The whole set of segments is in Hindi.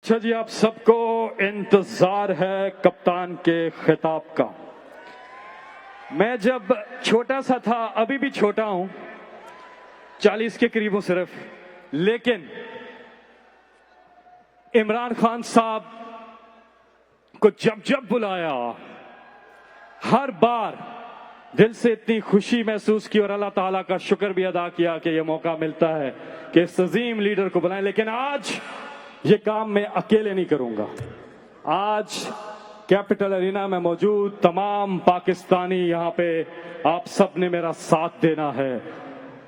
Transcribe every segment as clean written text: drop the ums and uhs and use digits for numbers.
अच्छा जी, आप सबको इंतजार है कप्तान के खिताब का। मैं जब छोटा सा था, अभी भी छोटा हूं, 40 के करीब हूं सिर्फ, लेकिन इमरान खान साहब को जब जब बुलाया, हर बार दिल से इतनी खुशी महसूस की और अल्लाह ताला का शुक्र भी अदा किया कि यह मौका मिलता है कि इस अजीम लीडर को बुलाएं। लेकिन आज ये काम मैं अकेले नहीं करूंगा। आज कैपिटल अरीना में मौजूद तमाम पाकिस्तानी यहाँ पे आप सब ने मेरा साथ देना है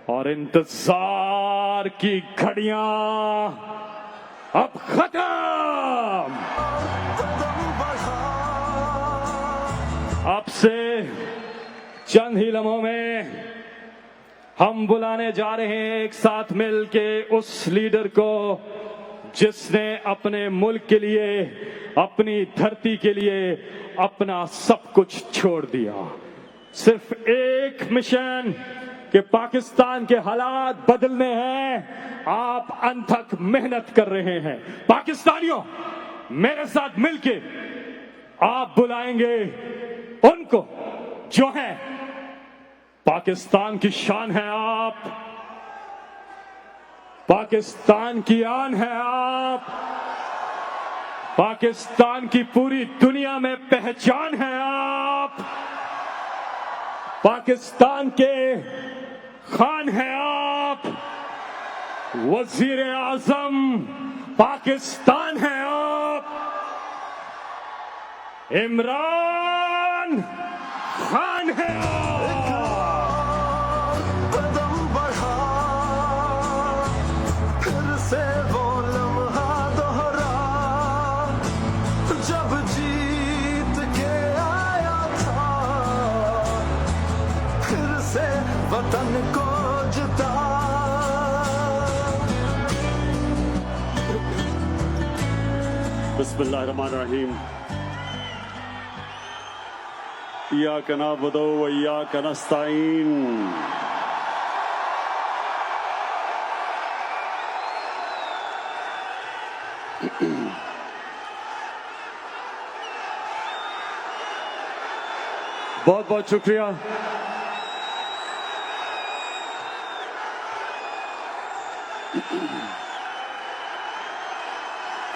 और इंतजार की घड़ियां अब खत्म। अब से चंद ही लम्हों में हम बुलाने जा रहे हैं एक साथ मिल के उस लीडर को जिसने अपने मुल्क के लिए, अपनी धरती के लिए अपना सब कुछ छोड़ दिया। सिर्फ एक मिशन कि पाकिस्तान के हालात बदलने हैं। आप अनथक मेहनत कर रहे हैं। पाकिस्तानियों, मेरे साथ मिलके आप बुलाएंगे उनको जो है पाकिस्तान की शान है। आप पाकिस्तान की आन है। आप पाकिस्तान की पूरी दुनिया में पहचान है। आप पाकिस्तान के खान है। आप वजीर आजम पाकिस्तान है। आप इमरान खान है। वतन को जिता बिस्मिल्लाहिर्रहमानिर्रहीम। इय्याका नअबुदु व इय्याका नस्तईन। बहुत बहुत शुक्रिया।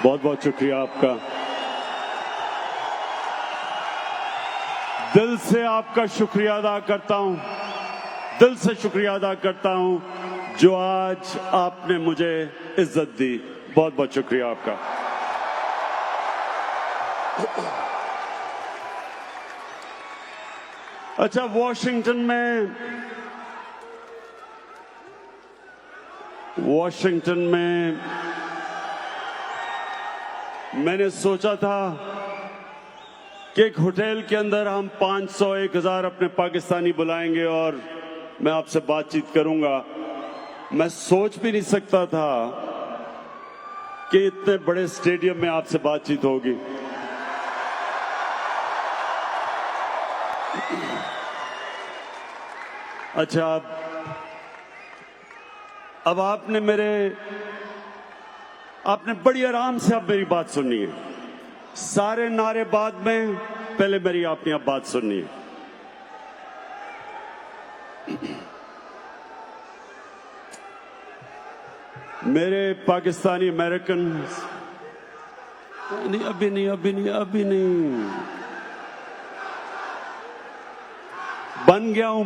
बहुत बहुत शुक्रिया आपका। दिल से आपका शुक्रिया अदा करता हूं। दिल से शुक्रिया अदा करता हूं जो आज आपने मुझे इज्जत दी। बहुत बहुत शुक्रिया आपका। अच्छा, वॉशिंगटन में मैंने सोचा था कि एक होटल के अंदर हम 500-1000 अपने पाकिस्तानी बुलाएंगे और मैं आपसे बातचीत करूंगा। मैं सोच भी नहीं सकता था कि इतने बड़े स्टेडियम में आपसे बातचीत होगी। अच्छा, अब आपने बड़ी आराम से अब मेरी बात सुननी है। सारे नारे बाद में, पहले मेरी आपने अब बात सुननी है। मेरे पाकिस्तानी अमेरिकन, नहीं अभी नहीं बन गया हूं।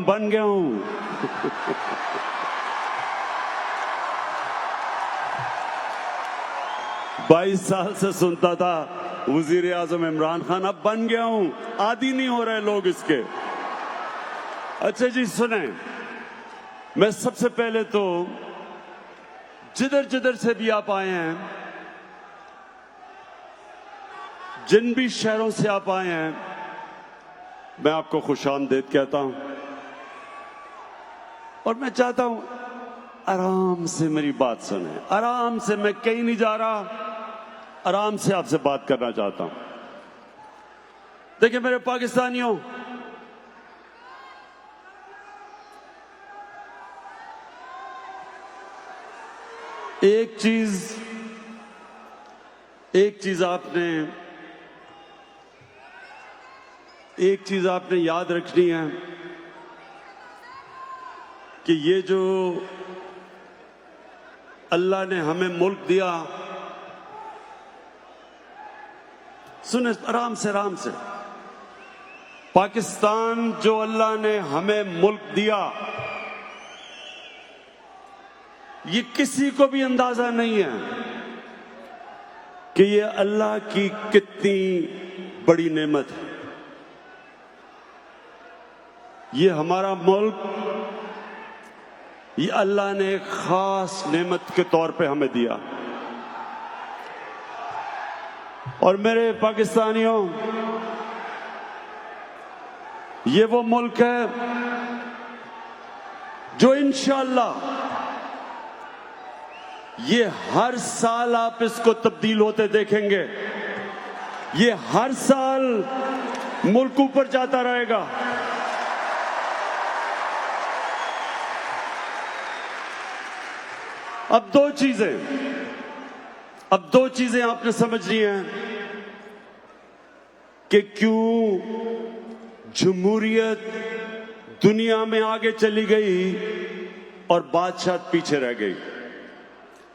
22 साल से सुनता था वजीर आजम इमरान खान, अब बन गया हूं। आदी नहीं हो रहे लोग इसके। अच्छा जी सुने, मैं सबसे पहले तो जिधर से भी आप आए हैं, जिन भी शहरों से आप आए हैं, मैं आपको खुशामदीद कहता हूं और मैं चाहता हूं आराम से मेरी बात सुने। आराम से, मैं कहीं नहीं जा रहा, आराम से आपसे बात करना चाहता हूं। देखिए मेरे पाकिस्तानियों, एक चीज एक चीज आपने याद रखनी है कि ये जो अल्लाह ने हमें मुल्क दिया, सुने आराम से, पाकिस्तान जो अल्लाह ने हमें मुल्क दिया, ये किसी को भी अंदाजा नहीं है कि ये अल्लाह की कितनी बड़ी नेमत है। ये हमारा मुल्क, ये अल्लाह ने एक खास नेमत के तौर पे हमें दिया। और मेरे पाकिस्तानियों, ये वो मुल्क है जो इंशाअल्लाह ये हर साल आप इसको तब्दील होते देखेंगे। ये हर साल मुल्क ऊपर जाता रहेगा। अब दो चीजें आपने समझनी है कि क्यों जमहूरियत दुनिया में आगे चली गई और बादशाह पीछे रह गई।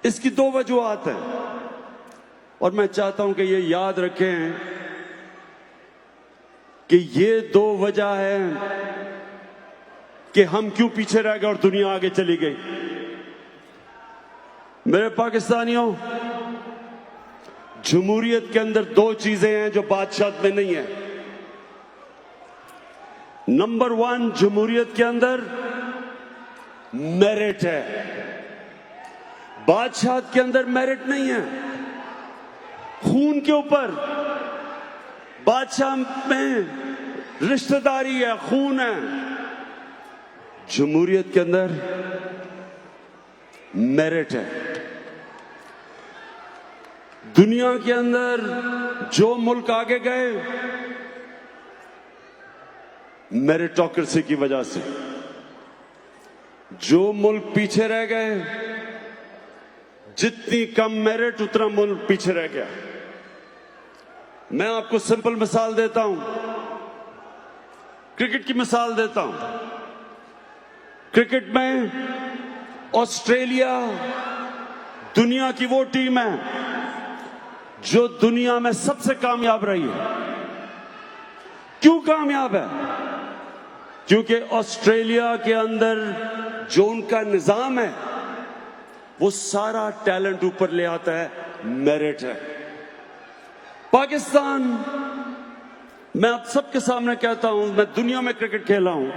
इसकी दो वजूहात हैं और मैं चाहता हूं कि ये याद रखें कि ये दो वजह है कि हम क्यों पीछे रह गए और दुनिया आगे चली गई। मेरे पाकिस्तानियों, जमहूरियत के अंदर दो चीजें हैं जो बादशाह में नहीं है। नंबर 1, जमहूरियत के अंदर मेरिट है। बादशाह के अंदर मेरिट नहीं है। खून के ऊपर बादशाह में रिश्तेदारी है, खून है। जमहूरियत के अंदर मेरिट है। दुनिया के अंदर जो मुल्क आगे गए मेरिटोक्रेसी की वजह से, जो मुल्क पीछे रह गए, जितनी कम मेरिट उतना मुल्क पीछे रह गया। मैं आपको सिंपल मिसाल देता हूं, क्रिकेट की मिसाल देता हूं। क्रिकेट में ऑस्ट्रेलिया दुनिया की वो टीम है जो दुनिया में सबसे कामयाब रही है। क्यों कामयाब है? क्योंकि ऑस्ट्रेलिया के अंदर जो उनका निजाम है वो सारा टैलेंट ऊपर ले आता है, मेरिट है। पाकिस्तान, मैं आप सबके सामने कहता हूं, मैं दुनिया में क्रिकेट खेला हूं,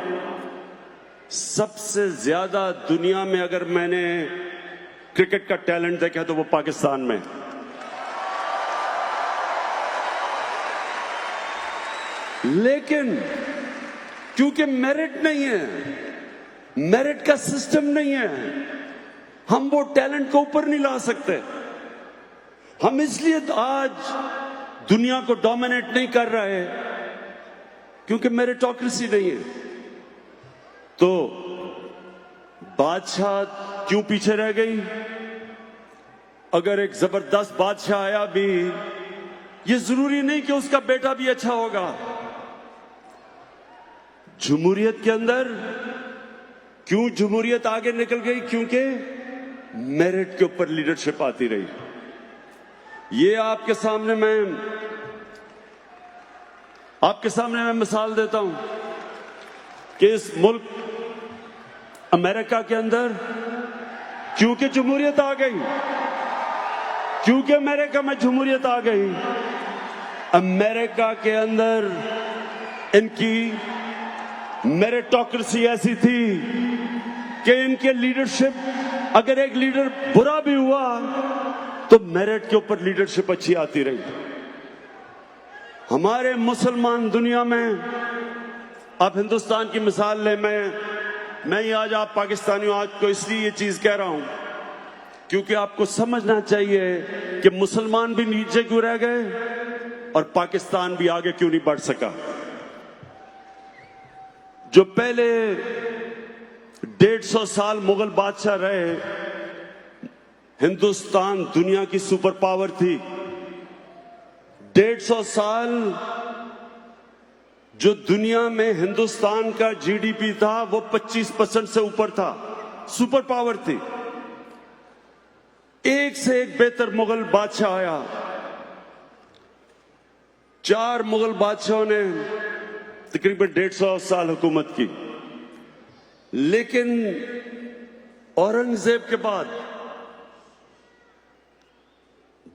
सबसे ज्यादा दुनिया में अगर मैंने क्रिकेट का टैलेंट देखा तो वो पाकिस्तान में। लेकिन क्योंकि मेरिट नहीं है, मेरिट का सिस्टम नहीं है, हम वो टैलेंट को ऊपर नहीं ला सकते। हम इसलिए आज दुनिया को डोमिनेट नहीं कर रहे क्योंकि मेरिटोक्रेसी नहीं है। तो बादशाह क्यों पीछे रह गई? अगर एक जबरदस्त बादशाह आया भी, ये जरूरी नहीं कि उसका बेटा भी अच्छा होगा। जमहूरियत के अंदर क्यों जमहूरियत आगे निकल गई? क्योंकि मेरिट के ऊपर लीडरशिप आती रही। ये आपके सामने मैं मिसाल देता हूं कि इस मुल्क अमेरिका के अंदर क्योंकि जमहूरियत आ गई, क्योंकि अमेरिका में जमहूरियत आ गई, अमेरिका के अंदर इनकी मेरिटोक्रेसी ऐसी थी कि इनके लीडरशिप, अगर एक लीडर बुरा भी हुआ तो मेरिट के ऊपर लीडरशिप अच्छी आती रही। हमारे मुसलमान दुनिया में, आप हिंदुस्तान की मिसाल लें, मैं ही आज आप पाकिस्तानियों आज को इसलिए ये चीज कह रहा हूं क्योंकि आपको समझना चाहिए कि मुसलमान भी नीचे क्यों रह गए और पाकिस्तान भी आगे क्यों नहीं बढ़ सका। जो पहले 150 साल मुगल बादशाह रहे, हिंदुस्तान दुनिया की सुपर पावर थी, 150 साल जो दुनिया में हिंदुस्तान का जीडीपी था वो 25% से ऊपर था, सुपर पावर थी। एक से एक बेहतर मुगल बादशाह आया। 4 मुगल बादशाहों ने तकरीबन 150 साल हुकूमत की, लेकिन औरंगजेब के बाद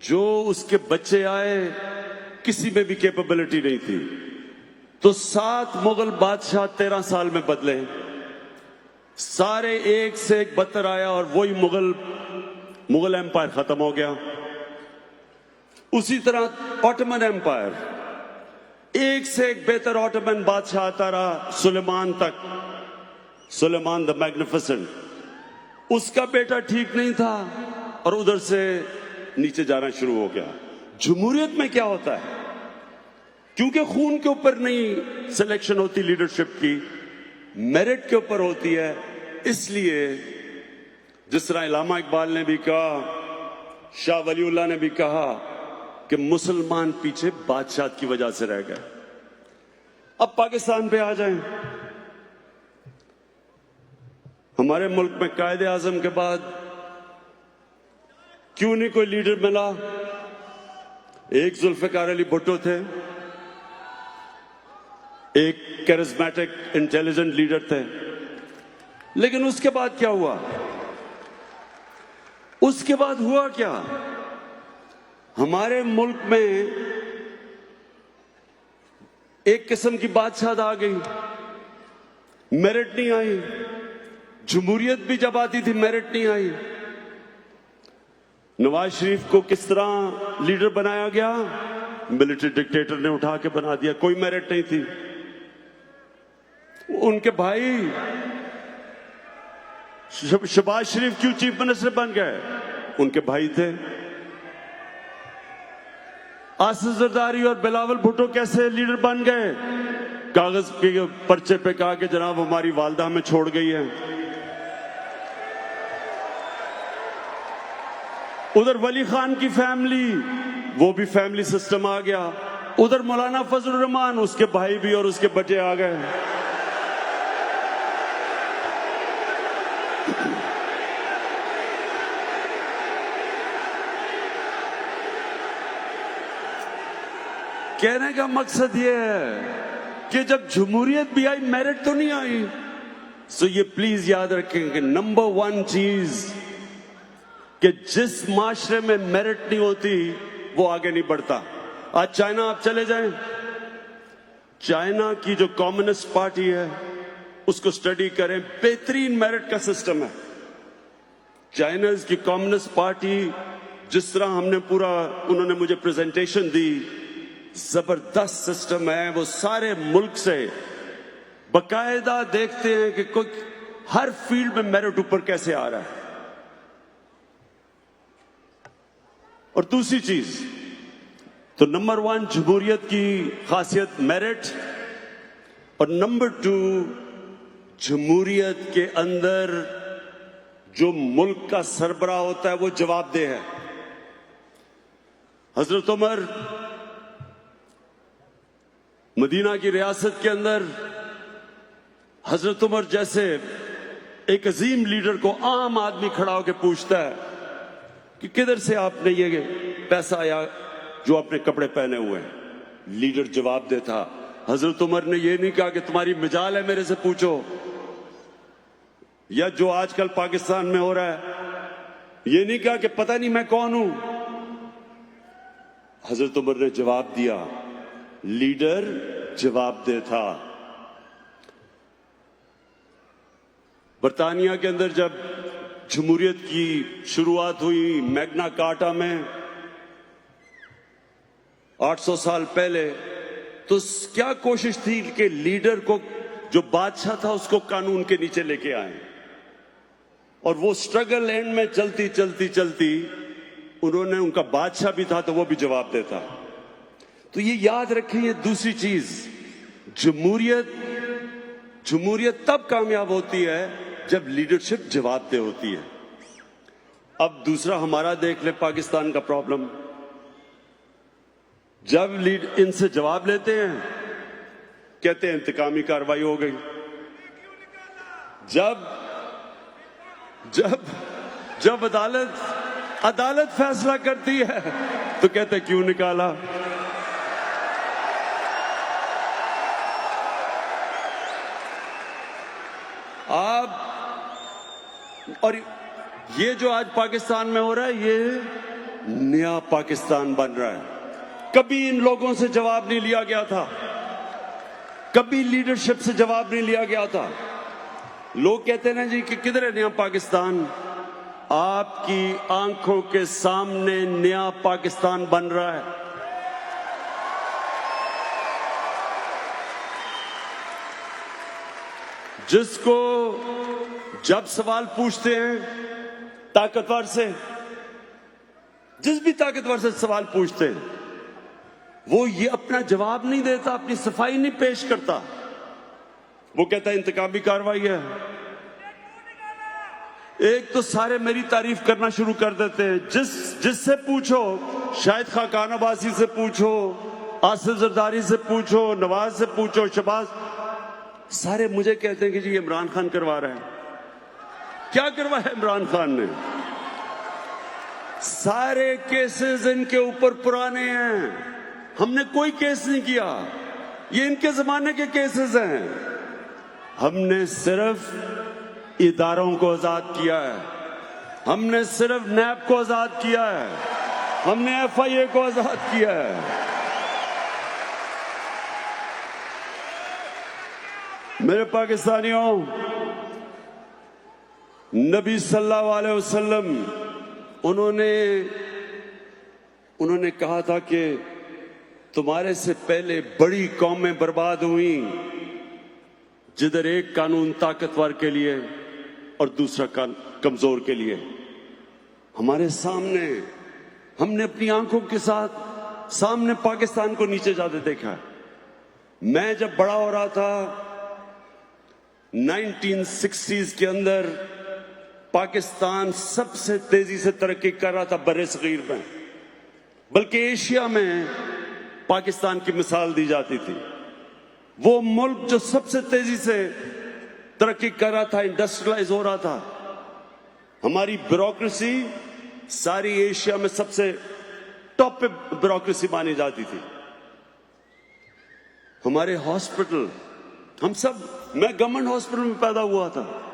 जो उसके बच्चे आए किसी में भी कैपेबिलिटी नहीं थी। तो 7 मुगल बादशाह 13 साल में बदले, सारे एक से एक बदतर आया और वही मुगल एम्पायर खत्म हो गया। उसी तरह ऑटोमन एम्पायर, एक से एक बेहतर ऑटोमन बादशाह आता रहा सुलेमान तक, सुलेमान द मैग्निफिसेंट। उसका बेटा ठीक नहीं था और उधर से नीचे जाना शुरू हो गया। जमहूरियत में क्या होता है, क्योंकि खून के ऊपर नहीं सिलेक्शन होती लीडरशिप की, मेरिट के ऊपर होती है। इसलिए जिस तरह इलामा इकबाल ने भी कहा, शाह वलीउल्लाह ने भी कहा कि मुसलमान पीछे बादशाह की वजह से रह गए। अब पाकिस्तान पे आ जाएं। हमारे मुल्क में कायदे आजम के बाद क्यों नहीं कोई लीडर मिला? एक जुल्फिकार अली भुट्टो थे, एक कैरिस्मेटिक इंटेलिजेंट लीडर थे, लेकिन उसके बाद क्या हुआ? उसके बाद हुआ क्या? हमारे मुल्क में एक किस्म की बादशाहत आ गई, मेरिट नहीं आई। जमहूरियत भी जब आती थी मेरिट नहीं आई। नवाज शरीफ को किस तरह लीडर बनाया गया? मिलिट्री डिक्टेटर ने उठा के बना दिया, कोई मेरिट नहीं थी। उनके भाई शहबाज शरीफ क्यों चीफ मिनिस्टर बन गए? उनके भाई थे। आसिफ जरदारी और बिलावल भुट्टो कैसे लीडर बन गए? कागज के पर्चे पे कहा कि जनाब हमारी वालदा हमें छोड़ गई है। उधर वली खान की फैमिली, वो भी फैमिली सिस्टम आ गया। उधर मौलाना फजल रहमान, उसके भाई भी और उसके बच्चे आ गए। कहने का मकसद ये है कि जब जमहूरियत भी आई, मेरिट तो नहीं आई। सो ये प्लीज याद रखें कि नंबर 1 चीज कि जिस माशरे में मेरिट नहीं होती वो आगे नहीं बढ़ता। आज चाइना आप चले जाएं, चाइना की जो कम्युनिस्ट पार्टी है उसको स्टडी करें, बेहतरीन मेरिट का सिस्टम है। चाइना की कम्युनिस्ट पार्टी, जिस तरह हमने पूरा उन्होंने मुझे प्रेजेंटेशन दी, जबरदस्त सिस्टम है। वो सारे मुल्क से बकायदा देखते हैं कि कोई हर फील्ड में मेरिट ऊपर कैसे आ रहा है। और दूसरी चीज तो नंबर 1 जमहूरियत की खासियत मेरिट, और नंबर 2 जमहूरियत के अंदर जो मुल्क का सरबराह होता है वो जवाबदेह है। हजरत उमर मदीना की रियासत के अंदर, हजरत उमर जैसे एक अजीम लीडर को आम आदमी खड़ा होकर पूछता है कि किधर से आपने ये पैसा आया जो आपने कपड़े पहने हुए हैं? लीडर जवाब देता। हजरत उमर ने ये नहीं कहा कि तुम्हारी मिजाल है मेरे से पूछो, या जो आजकल पाकिस्तान में हो रहा है ये नहीं कहा कि पता नहीं मैं कौन हूं। हजरत उमर ने जवाब दिया, लीडर जवाब देता। बरतानिया के अंदर जब जमहूरियत की शुरुआत हुई मैग्ना कार्टा में 800 साल पहले, तो क्या कोशिश थी कि लीडर को, जो बादशाह था, उसको कानून के नीचे लेके आए। और वो स्ट्रगल एंड में चलती चलती चलती उन्होंने, उनका बादशाह भी था तो वो भी जवाब देता। तो ये याद रखें, ये दूसरी चीज, जमहूरियत तब कामयाब होती है जब लीडरशिप जवाबदेह होती है। अब दूसरा हमारा देख ले पाकिस्तान का प्रॉब्लम। जब लीड इनसे जवाब लेते हैं कहते हैं इंतकामी कार्रवाई हो गई। जब जब जब अदालत फैसला करती है तो कहते हैं क्यों निकाला। आप और ये जो आज पाकिस्तान में हो रहा है ये नया पाकिस्तान बन रहा है। कभी इन लोगों से जवाब नहीं लिया गया था, कभी लीडरशिप से जवाब नहीं लिया गया था। लोग कहते हैं ना जी कि किधर है नया पाकिस्तान। आपकी आंखों के सामने नया पाकिस्तान बन रहा है। जिसको जब सवाल पूछते हैं ताकतवर से, जिस भी ताकतवर से सवाल पूछते हैं वो ये अपना जवाब नहीं देता, अपनी सफाई नहीं पेश करता। वो कहता है इंतकामी कार्रवाई है। एक तो सारे मेरी तारीफ करना शुरू कर देते हैं। जिससे पूछो, शाहिद खान अब्बासी से पूछो, आसिफ जरदारी से पूछो, नवाज से पूछो, शहबाज, सारे मुझे कहते हैं कि जी इमरान खान करवा रहा है। क्या करवाया इमरान खान ने? सारे केसेस इनके ऊपर पुराने हैं, हमने कोई केस नहीं किया, ये इनके जमाने के केसेस हैं। हमने सिर्फ इदारों को आजाद किया है, हमने सिर्फ नैब को आजाद किया है, हमने FIA को आजाद किया है। मेरे पाकिस्तानियों, नबी सल्लल्लाहु अलैहि वसल्लम उन्होंने कहा था कि तुम्हारे से पहले बड़ी कौमें बर्बाद हुई जिधर एक कानून ताकतवर के लिए और दूसरा कमजोर के लिए। हमारे सामने, हमने अपनी आंखों के सामने पाकिस्तान को नीचे जाते देखा है। मैं जब बड़ा हो रहा था 1960s के अंदर पाकिस्तान सबसे तेजी से तरक्की कर रहा था बर्रे-सगीर में, बल्कि एशिया में पाकिस्तान की मिसाल दी जाती थी। वो मुल्क जो सबसे तेजी से तरक्की कर रहा था, इंडस्ट्रियलाइज हो रहा था। हमारी ब्यूरोक्रेसी सारी एशिया में सबसे टॉप पे ब्यूरोक्रेसी मानी जाती थी। हमारे हॉस्पिटल, मैं गवर्नमेंट हॉस्पिटल में पैदा हुआ था,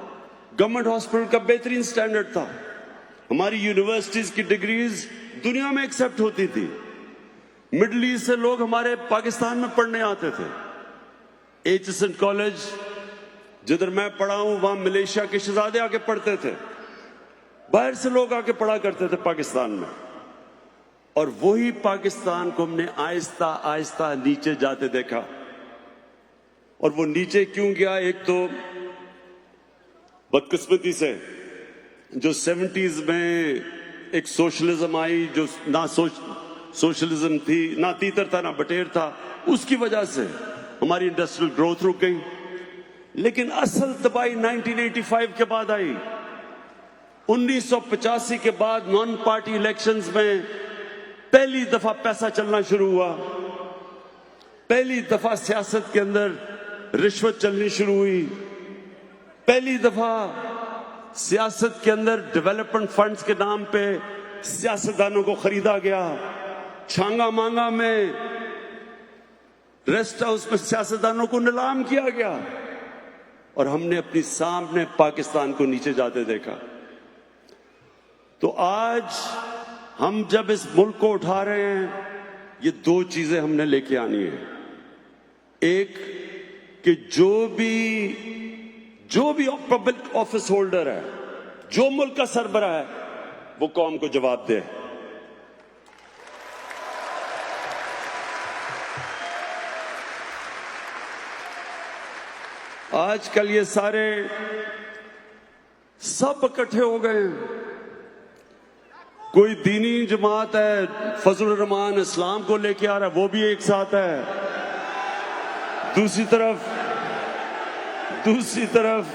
गवर्नमेंट हॉस्पिटल का बेहतरीन स्टैंडर्ड था। हमारी यूनिवर्सिटीज की डिग्रीज दुनिया में एक्सेप्ट होती थी। मिडिल ईस्ट से लोग हमारे पाकिस्तान में पढ़ने आते थे। HSN कॉलेज जिधर मैं पढ़ा हूं, वहां मलेशिया के शहजादे आके पढ़ते थे, बाहर से लोग आके पढ़ा करते थे पाकिस्तान में। और वही पाकिस्तान को हमने आहिस्ता आहिस्ता नीचे जाते देखा। और वो नीचे क्यों गया? एक तो बदकिस्मती से जो 70s में एक सोशलिज्म आई, जो ना सोशलिज्म थी, ना तीतर था ना बटेर था, उसकी वजह से हमारी इंडस्ट्रियल ग्रोथ रुक गई। लेकिन असल तबाही 1985 के बाद आई। 1985 के बाद नॉन पार्टी इलेक्शंस में पहली दफा पैसा चलना शुरू हुआ, पहली दफा सियासत के अंदर रिश्वत चलनी शुरू हुई, पहली दफा सियासत के अंदर डेवलपमेंट फंड्स के नाम पे सियासतदानों को खरीदा गया। छांगा मांगा में, रेस्ट हाउस में सियासतदानों को नीलाम किया गया और हमने अपनी सामने पाकिस्तान को नीचे जाते देखा। तो आज हम जब इस मुल्क को उठा रहे हैं, ये दो चीजें हमने लेके आनी है। एक कि जो भी पब्लिक ऑफिस होल्डर है, जो मुल्क का सरबराह है, वो कौम को जवाब दे। आजकल ये सारे सब इकट्ठे हो गए हैं। कोई दीनी जमात है, फजल रहमान इस्लाम को लेके आ रहा है, वो भी एक साथ है। दूसरी तरफ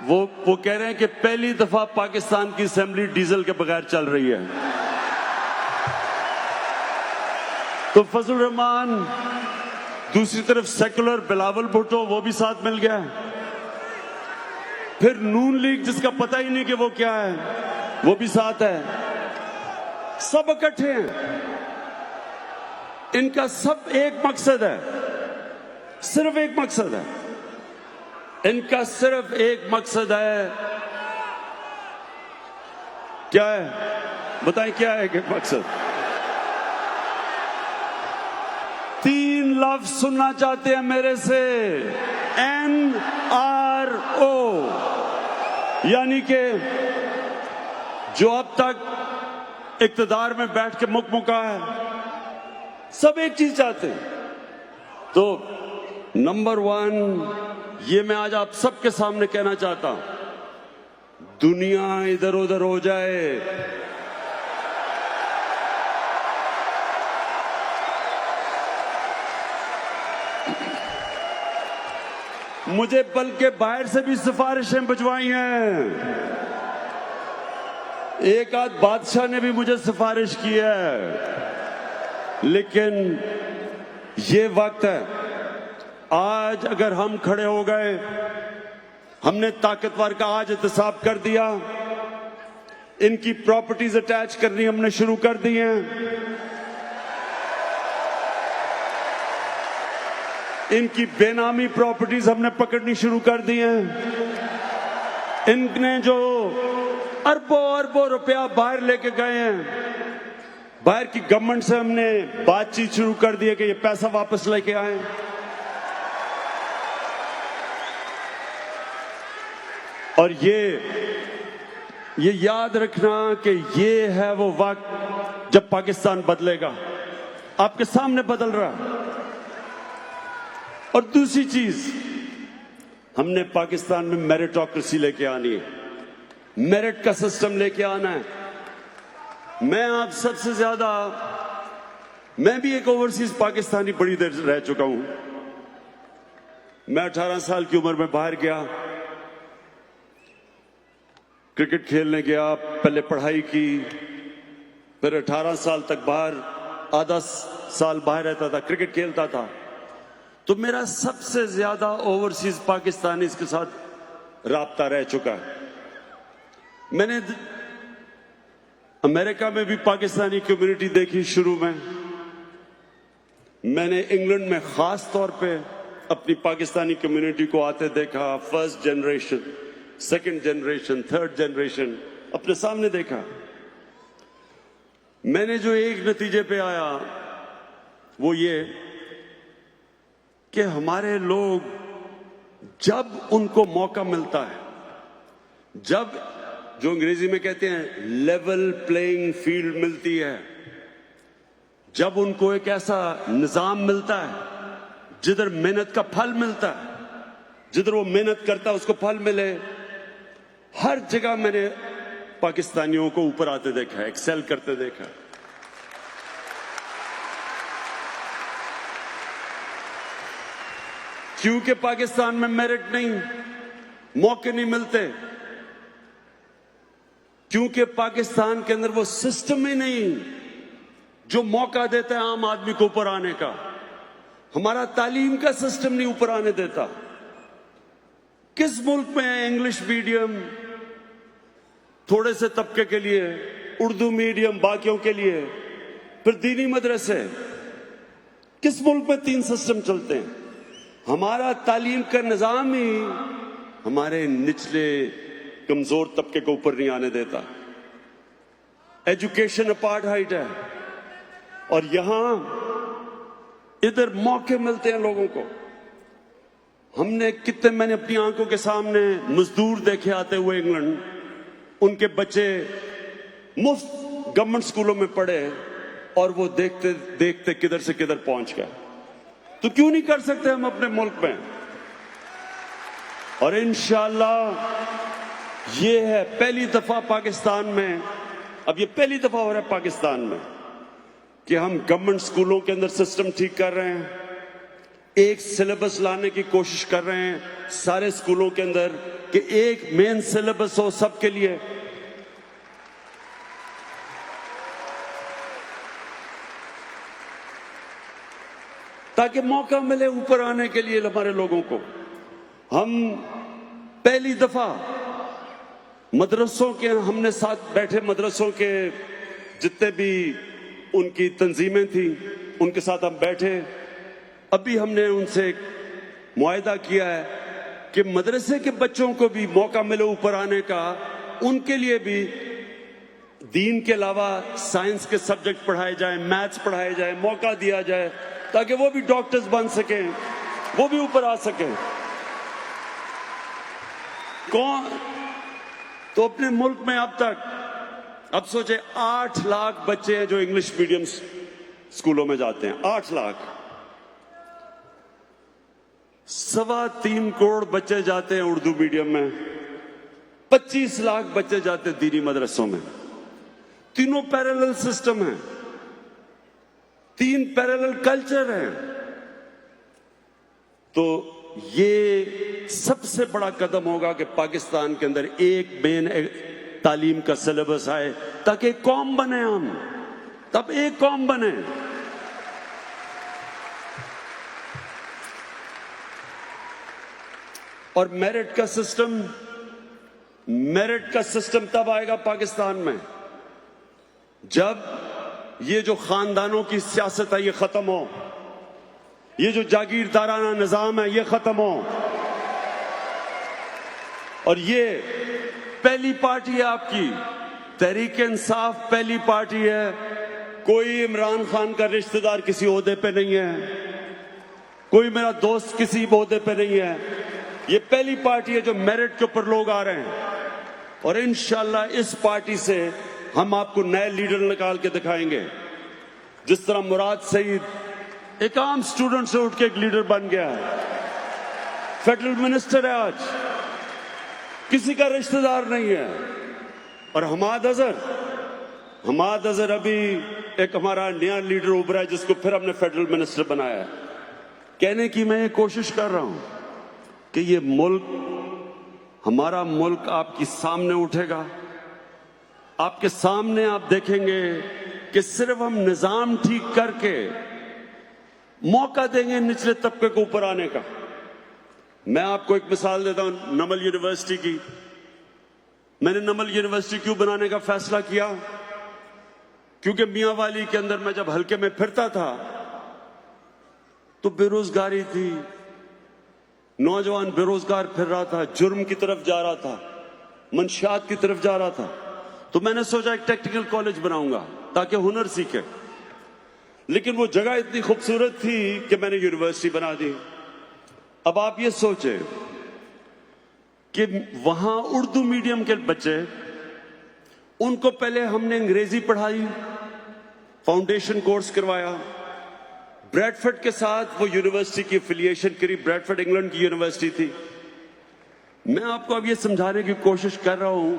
वो कह रहे हैं कि पहली दफा पाकिस्तान की असेंबली डीजल के बगैर चल रही है। तो फजल रहमान, दूसरी तरफ सेकुलर बिलावल भुट्टो, वो भी साथ मिल गया। फिर नून लीग, जिसका पता ही नहीं कि वो क्या है, वो भी साथ है। सब इकट्ठे हैं। इनका सब एक मकसद है, सिर्फ एक मकसद है। इनका सिर्फ एक मकसद है। क्या है बताएं, क्या है कि मकसद? 3 लफ्ज सुनना चाहते हैं मेरे से, NRO, यानी कि जो अब तक इक्तदार में बैठ के मुकमुका है, सब एक चीज चाहते हैं। तो नंबर 1, ये मैं आज आप सबके सामने कहना चाहता हूं, दुनिया इधर उधर हो जाए, मुझे बल्कि बाहर से भी सिफारिशें भिजवाई हैं। एक आध बादशाह ने भी मुझे सिफारिश की है। लेकिन ये वक्त है, आज अगर हम खड़े हो गए, हमने ताकतवर का आज एहतसाब कर दिया, इनकी प्रॉपर्टीज अटैच करनी हमने शुरू कर दी हैं, इनकी बेनामी प्रॉपर्टीज हमने पकड़नी शुरू कर दी हैं, इनने जो अरबों अरबों रुपया बाहर लेके गए हैं, बाहर की गवर्नमेंट से हमने बातचीत शुरू कर दी है कि ये पैसा वापस लेके आए। और ये याद रखना कि ये है वो वक्त जब पाकिस्तान बदलेगा। आपके सामने बदल रहा है। और दूसरी चीज, हमने पाकिस्तान में मेरिटोक्रेसी लेके आनी है, मेरिट का सिस्टम लेके आना है। मैं आप सबसे ज्यादा, मैं भी एक ओवरसीज पाकिस्तानी बड़ी देर रह चुका हूं। मैं 18 साल की उम्र में बाहर गया, क्रिकेट खेलने गया, पहले पढ़ाई की, फिर 18 साल तक बाहर, आधा साल बाहर रहता था, क्रिकेट खेलता था। तो मेरा सबसे ज्यादा ओवरसीज पाकिस्तानी के साथ राब्ता रह चुका है। मैंने अमेरिका में भी पाकिस्तानी कम्युनिटी देखी शुरू में। मैंने इंग्लैंड में खास तौर पे अपनी पाकिस्तानी कम्युनिटी को आते देखा। First generation, second generation, third generation अपने सामने देखा। मैंने जो एक नतीजे पे आया वो ये कि हमारे लोग जब उनको मौका मिलता है, जब जो अंग्रेजी में कहते हैं लेवल प्लेइंग फील्ड मिलती है, जब उनको एक ऐसा निजाम मिलता है जिधर मेहनत का फल मिलता है, जिधर वो मेहनत करता है उसको फल मिले, हर जगह मैंने पाकिस्तानियों को ऊपर आते देखा है, एक्सेल करते देखा। क्योंकि पाकिस्तान में मेरिट नहीं, मौके नहीं मिलते, क्योंकि पाकिस्तान के अंदर वो सिस्टम ही नहीं जो मौका देता है आम आदमी को ऊपर आने का। हमारा तालीम का सिस्टम नहीं ऊपर आने देता। किस मुल्क में है इंग्लिश मीडियम थोड़े से तबके के लिए, उर्दू मीडियम बाकियों के लिए, फिर दीनी मदरसे? किस मुल्क में 3 सिस्टम चलते हैं? हमारा तालीम का निजाम ही हमारे निचले कमजोर तबके को ऊपर नहीं आने देता। एजुकेशन अपार्थाइड है। और यहां इधर मौके मिलते हैं लोगों को। मैंने अपनी आंखों के सामने मजदूर देखे आते हुए इंग्लैंड, उनके बच्चे मुफ्त गवर्नमेंट स्कूलों में पढ़े और वो देखते देखते किधर से किधर पहुंच गए। तो क्यों नहीं कर सकते हम अपने मुल्क में? और इंशाअल्लाह ये है पहली दफा पाकिस्तान में, अब ये पहली दफा हो रहा है पाकिस्तान में कि हम गवर्नमेंट स्कूलों के अंदर सिस्टम ठीक कर रहे हैं। एक सिलेबस लाने की कोशिश कर रहे हैं सारे स्कूलों के अंदर कि एक मेन सिलेबस हो सबके लिए। ताकि मौका मिले ऊपर आने के लिए हमारे लोगों को। हम पहली दफा मदरसों के, हमने साथ बैठे मदरसों के जितने भी उनकी तंजीमें थी उनके साथ हम बैठे। अभी हमने उनसे मुआहदा किया है कि मदरसे के बच्चों को भी मौका मिले ऊपर आने का, उनके लिए भी दीन के अलावा साइंस के सब्जेक्ट पढ़ाए जाएं, मैथ्स पढ़ाए जाएं, मौका दिया जाए ताकि वो भी डॉक्टर्स बन सकें, वो भी ऊपर आ सकें। कौन तो अपने मुल्क में अब तक, अब सोचे 8 लाख बच्चे हैं जो इंग्लिश मीडियम स्कूलों में जाते हैं। 8 लाख, 3.25 करोड़ बच्चे जाते हैं उर्दू मीडियम में, 25 लाख बच्चे जाते हैं दीनी मदरसों में। तीनों पैरेलल सिस्टम है, 3 पैरेलल कल्चर हैं। तो ये सबसे बड़ा कदम होगा कि पाकिस्तान के अंदर एक मेन तालीम का सिलेबस आए ताकि एक कौम बने, हम तब एक कौम बने। और मेरिट का सिस्टम तब आएगा पाकिस्तान में जब ये जो खानदानों की सियासत है ये खत्म हो, ये जो जागीरदाराना निजाम है ये खत्म हो। और ये पहली पार्टी है आपकी, तहरीक इंसाफ पहली पार्टी है। कोई इमरान खान का रिश्तेदार किसी ओहदे पे नहीं है, कोई मेरा दोस्त किसी ओहदे पे नहीं है। ये पहली पार्टी है जो मेरिट के ऊपर लोग आ रहे हैं। और इंशाल्लाह इस पार्टी से हम आपको नए लीडर निकाल के दिखाएंगे। जिस तरह मुराद सईद एक आम स्टूडेंट से उठ के एक लीडर बन गया है, फेडरल मिनिस्टर है आज, किसी का रिश्तेदार नहीं है। और हमाद अजहर अभी एक हमारा नया लीडर उभरा है जिसको फिर हमने फेडरल मिनिस्टर बनाया है। कहने की मैं ये कोशिश कर रहा हूं कि ये मुल्क, हमारा मुल्क आपके सामने उठेगा। आपके सामने आप देखेंगे कि सिर्फ हम निजाम ठीक करके मौका देंगे निचले तबके को ऊपर आने का। मैं आपको एक मिसाल देता हूं नमल यूनिवर्सिटी की। मैंने नमल यूनिवर्सिटी क्यों बनाने का फैसला किया? क्योंकि मियांवाली के अंदर मैं जब हल्के में फिरता था तो बेरोजगारी थी, नौजवान बेरोजगार फिर रहा था, जुर्म की तरफ जा रहा था, मंशियात की तरफ जा रहा था। तो मैंने सोचा एक टेक्निकल कॉलेज बनाऊंगा ताकि हुनर सीखे। लेकिन वो जगह इतनी खूबसूरत थी कि मैंने यूनिवर्सिटी बना दी। अब आप ये सोचें कि वहां उर्दू मीडियम के बच्चे, उनको पहले हमने अंग्रेजी पढ़ाई, फाउंडेशन कोर्स करवाया, ब्रैडफोर्ड के साथ वो यूनिवर्सिटी की एफिलिएशन करी। ब्रैडफोर्ड इंग्लैंड की यूनिवर्सिटी थी। मैं आपको अब ये समझाने की कोशिश कर रहा हूं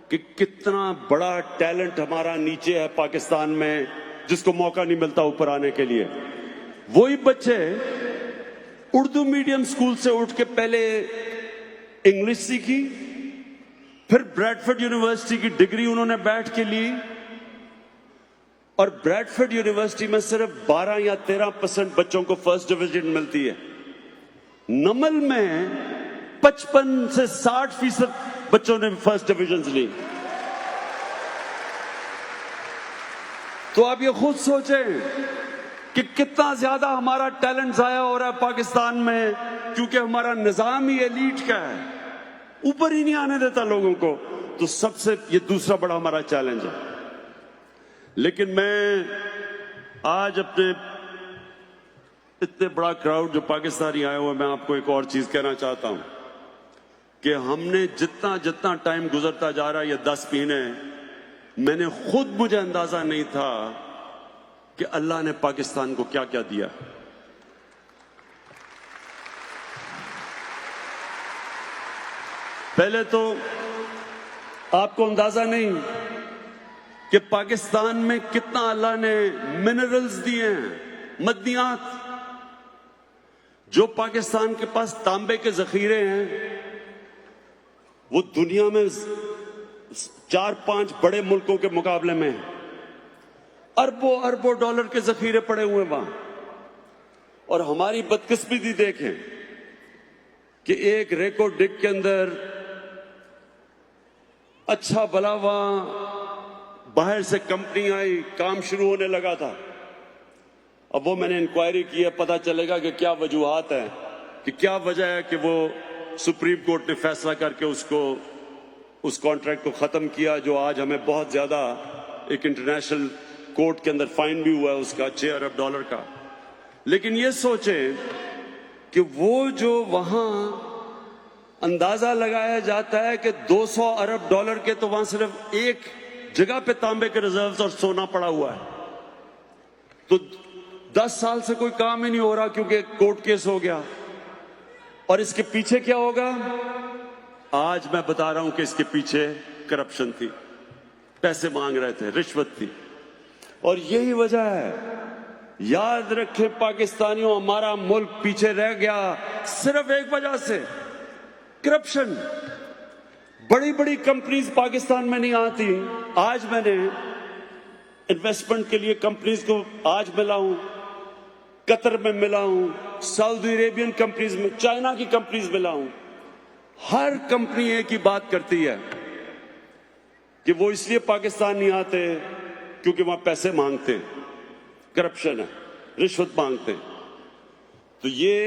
कि कितना बड़ा टैलेंट हमारा नीचे है पाकिस्तान में, जिसको मौका नहीं मिलता ऊपर आने के लिए। वही बच्चे उर्दू मीडियम स्कूल से उठ के पहले इंग्लिश सीखी, फिर ब्रैडफोर्ड यूनिवर्सिटी की डिग्री उन्होंने बैठ के ली। और ब्रैडफोर्ड यूनिवर्सिटी में सिर्फ 12 या 13% बच्चों को फर्स्ट डिवीजन मिलती है। नमल में 55 से 60% बच्चों ने फर्स्ट डिवीजन ली। तो आप ये खुद सोचें कि कितना ज्यादा हमारा टैलेंट जाया हो रहा है पाकिस्तान में, क्योंकि हमारा निजाम ही एलीट का है, ऊपर ही नहीं आने देता लोगों को। तो सबसे ये दूसरा बड़ा हमारा चैलेंज है। लेकिन मैं आज अपने इतने बड़ा क्राउड जो पाकिस्तानी आए हुए, मैं आपको एक और चीज कहना चाहता हूं कि हमने जितना जितना टाइम गुजरता जा रहा है, ये 10 महीने, मैंने खुद, मुझे अंदाजा नहीं था कि अल्लाह ने पाकिस्तान को क्या क्या दिया। पहले तो आपको अंदाजा नहीं कि पाकिस्तान में कितना अल्लाह ने मिनरल्स दिए हैं, मदनियात। जो पाकिस्तान के पास तांबे के जखीरे हैं वो दुनिया में 4-5 बड़े मुल्कों के मुकाबले में अरबों अरबों डॉलर के जखीरे पड़े हुए वहां। और हमारी बदकिस्मती देखें कि एक रेको डिग के अंदर अच्छा भला वहां बाहर से कंपनी आई, काम शुरू होने लगा था। अब वो मैंने इंक्वायरी की है, पता चलेगा कि क्या वजूहात है, कि क्या वजह है कि वो सुप्रीम कोर्ट ने फैसला करके उस कॉन्ट्रैक्ट को खत्म किया, जो आज हमें बहुत ज्यादा एक इंटरनेशनल कोर्ट के अंदर फाइन भी हुआ है उसका $6 अरब का। लेकिन ये सोचें कि वो जो वहां अंदाजा लगाया जाता है कि $200 अरब के तो वहां सिर्फ एक जगह पे तांबे के रिजर्व्स और सोना पड़ा हुआ है, तो 10 साल से कोई काम ही नहीं हो रहा क्योंकि कोर्ट केस हो गया। और इसके पीछे क्या होगा? आज मैं बता रहा हूं कि इसके पीछे करप्शन थी, पैसे मांग रहे थे, रिश्वत थी। और यही वजह है, याद रखें पाकिस्तानियों, हमारा मुल्क पीछे रह गया सिर्फ एक वजह से, करप्शन। बड़ी बड़ी कंपनीज पाकिस्तान में नहीं आती। आज मैंने इन्वेस्टमेंट के लिए कंपनीज को आज मिला हूं, कतर में मिला हूं, सऊदी अरेबियन कंपनीज में, चाइना की कंपनीज मिला हूं। हर कंपनी एक ही बात करती है कि वो इसलिए पाकिस्तान नहीं आते क्योंकि वहां पैसे मांगते हैं, करप्शन है, रिश्वत मांगते हैं। तो ये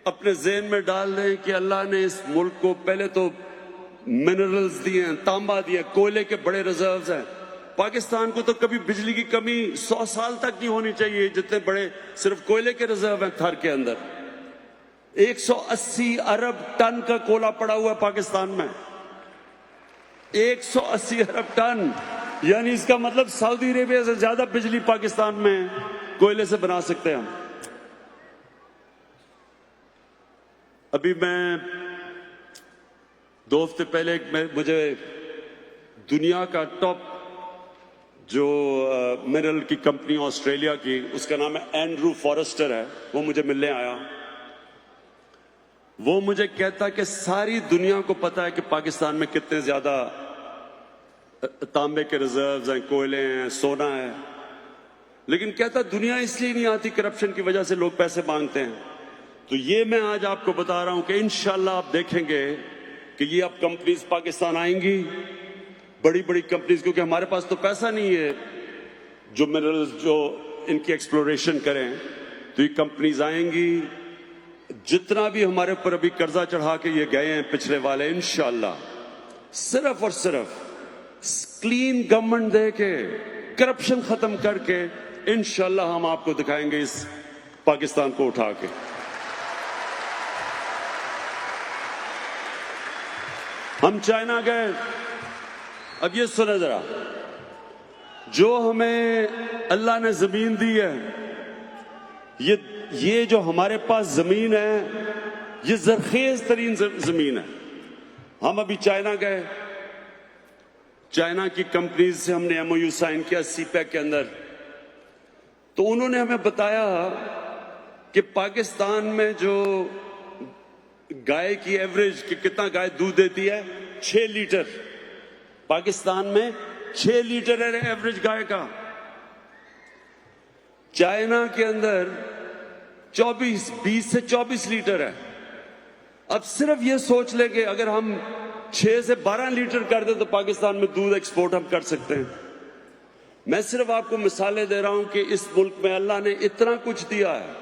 अपने ज़हन में डाल दें कि अल्लाह ने इस मुल्क को पहले तो मिनरल्स दिए हैं, तांबा दिया, कोयले के बड़े रिजर्व्स हैं। पाकिस्तान को तो कभी बिजली की कमी 100 साल तक नहीं होनी चाहिए, जितने बड़े सिर्फ कोयले के रिजर्व हैं थर के अंदर। 180 अरब टन का कोयला पड़ा हुआ है पाकिस्तान में, 180 अरब टन, यानी इसका मतलब सऊदी अरेबिया से ज्यादा बिजली पाकिस्तान में कोयले से बना सकते हैं हम। अभी मैं 2 हफ्ते पहले मुझे दुनिया का टॉप जो मिनरल की कंपनी ऑस्ट्रेलिया की, उसका नाम है एंड्रू फॉरेस्टर है, वो मुझे मिलने आया। वो मुझे कहता कि सारी दुनिया को पता है कि पाकिस्तान में कितने ज्यादा तांबे के रिजर्व्स हैं, कोयले हैं, सोना है, लेकिन कहता दुनिया इसलिए नहीं आती, करप्शन की वजह से लोग पैसे मांगते हैं। तो ये मैं आज आपको बता रहा हूं कि इंशाल्लाह आप देखेंगे कि ये अब कंपनीज पाकिस्तान आएंगी, बड़ी बड़ी कंपनीज, क्योंकि हमारे पास तो पैसा नहीं है जो मिनरल्स जो इनकी एक्सप्लोरेशन करें। तो ये कंपनीज आएंगी, जितना भी हमारे ऊपर अभी कर्जा चढ़ा के ये गए हैं पिछले वाले, इंशाल्लाह सिर्फ और सिर्फ क्लीन गवर्नमेंट दे के, करप्शन खत्म करके, इंशाल्लाह हम आपको दिखाएंगे इस पाकिस्तान को उठा के। हम चाइना गए, अब ये सुने जरा, जो हमें अल्लाह ने जमीन दी है, ये जो हमारे पास जमीन है, ये जरखेज तरीन जमीन है। हम अभी चाइना गए, चाइना की कंपनीज से हमने MOU साइन किया सीपैक के अंदर। तो उन्होंने हमें बताया कि पाकिस्तान में जो गाय की एवरेज कि कितना गाय दूध देती है, 6 लीटर। पाकिस्तान में 6 लीटर है एवरेज गाय का। चाइना के अंदर 20 से 24 लीटर है। अब सिर्फ ये सोच ले कि अगर हम 6 से 12 लीटर कर दे तो पाकिस्तान में दूध एक्सपोर्ट हम कर सकते हैं। मैं सिर्फ आपको मिसालें दे रहा हूं कि इस मुल्क में अल्लाह ने इतना कुछ दिया है,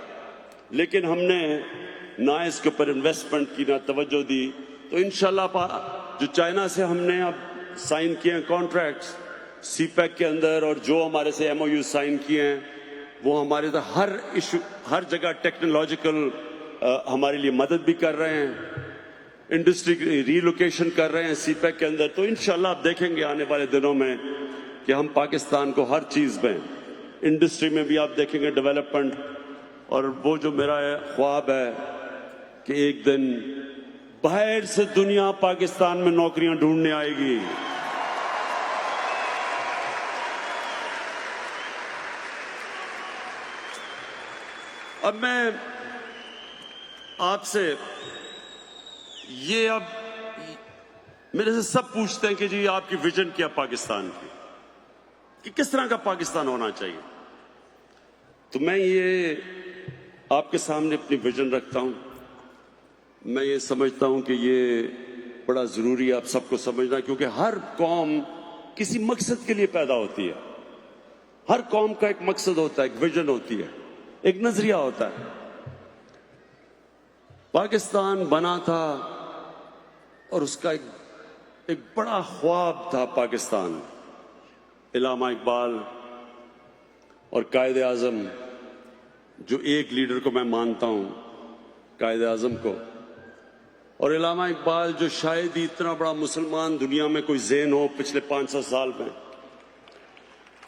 लेकिन हमने ना इसके ऊपर इन्वेस्टमेंट की, ना तवज्जो दी। तो इंशाल्लाह जो चाइना से हमने अब साइन किए हैं कॉन्ट्रैक्ट्स सीपैक के अंदर, और जो हमारे से MOU साइन किए हैं, वो हमारे तो हर जगह टेक्नोलॉजिकल हमारे लिए मदद भी कर रहे हैं, इंडस्ट्री रीलोकेशन कर रहे हैं सीपैक के अंदर। तो इंशाल्लाह आप देखेंगे आने वाले दिनों में कि हम पाकिस्तान को हर चीज में, इंडस्ट्री में भी आप देखेंगे डेवलपमेंट। और वो जो मेरा ख्वाब है कि एक दिन बाहर से दुनिया पाकिस्तान में नौकरियां ढूंढने आएगी। अब मैं आपसे ये अब मेरे से सब पूछते हैं कि जी आपकी विजन क्या पाकिस्तान की, कि किस तरह का पाकिस्तान होना चाहिए। तो मैं ये आपके सामने अपनी विजन रखता हूं। मैं ये समझता हूं कि ये बड़ा जरूरी है आप सबको समझना, क्योंकि हर कौम किसी मकसद के लिए पैदा होती है। हर कौम का एक मकसद होता है, एक विजन होती है, एक नजरिया होता है। पाकिस्तान बना था और उसका एक बड़ा ख्वाब था पाकिस्तान। इलामा इकबाल और कायदे आजम, जो एक लीडर को मैं मानता हूं, कायदे आजम को, और इलामा इकबाल जो शायद ही इतना बड़ा मुसलमान दुनिया में कोई ज़हन हो पिछले 500 साल में,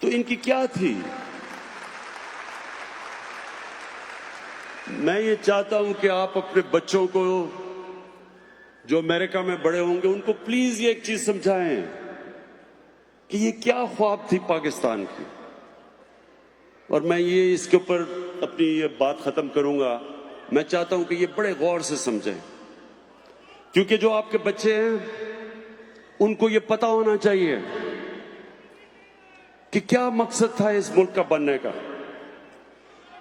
तो इनकी क्या थी। मैं ये चाहता हूं कि आप अपने बच्चों को जो अमेरिका में बड़े होंगे उनको प्लीज ये एक चीज समझाएं कि ये क्या ख्वाब थी पाकिस्तान की। और मैं ये इसके ऊपर अपनी ये बात खत्म करूंगा। मैं चाहता हूं कि ये बड़े गौर से समझें, क्योंकि जो आपके बच्चे हैं उनको ये पता होना चाहिए कि क्या मकसद था इस मुल्क का बनने का।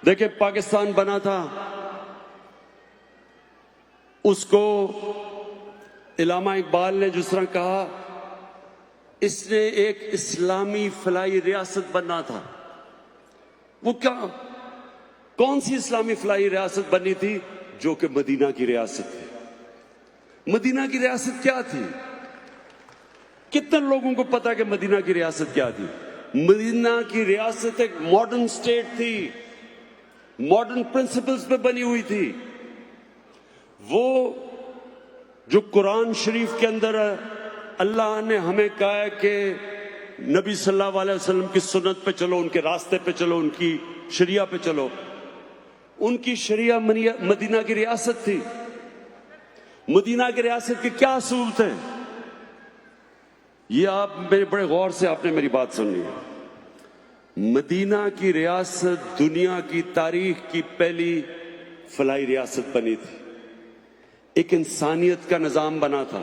देखिए, पाकिस्तान बना था, उसको इलामा इकबाल ने जिस तरह कहा, इसने एक इस्लामी फलाई रियासत बनना था। वो क्या, कौन सी इस्लामी फलाई रियासत बननी थी? जो कि मदीना की रियासत थी। मदीना की रियासत क्या थी? कितने लोगों को पता कि मदीना की रियासत क्या थी? मदीना की रियासत एक मॉडर्न स्टेट थी, मॉडर्न प्रिंसिपल्स पे बनी हुई थी। वो जो कुरान शरीफ के अंदर अल्लाह ने हमें कहा है कि नबी सल्लल्लाहु अलैहि वसल्लम की सुन्नत पे चलो, उनके रास्ते पे चलो, उनकी शरिया पे चलो, उनकी शरिया मदीना की रियासत थी। मदीना की रियासत के क्या असूल थे, ये आप मेरे बड़े गौर से आपने मेरी बात सुननी है। मदीना की रियासत दुनिया की तारीख की पहली फलाई रियासत बनी थी। एक इंसानियत का निजाम बना था,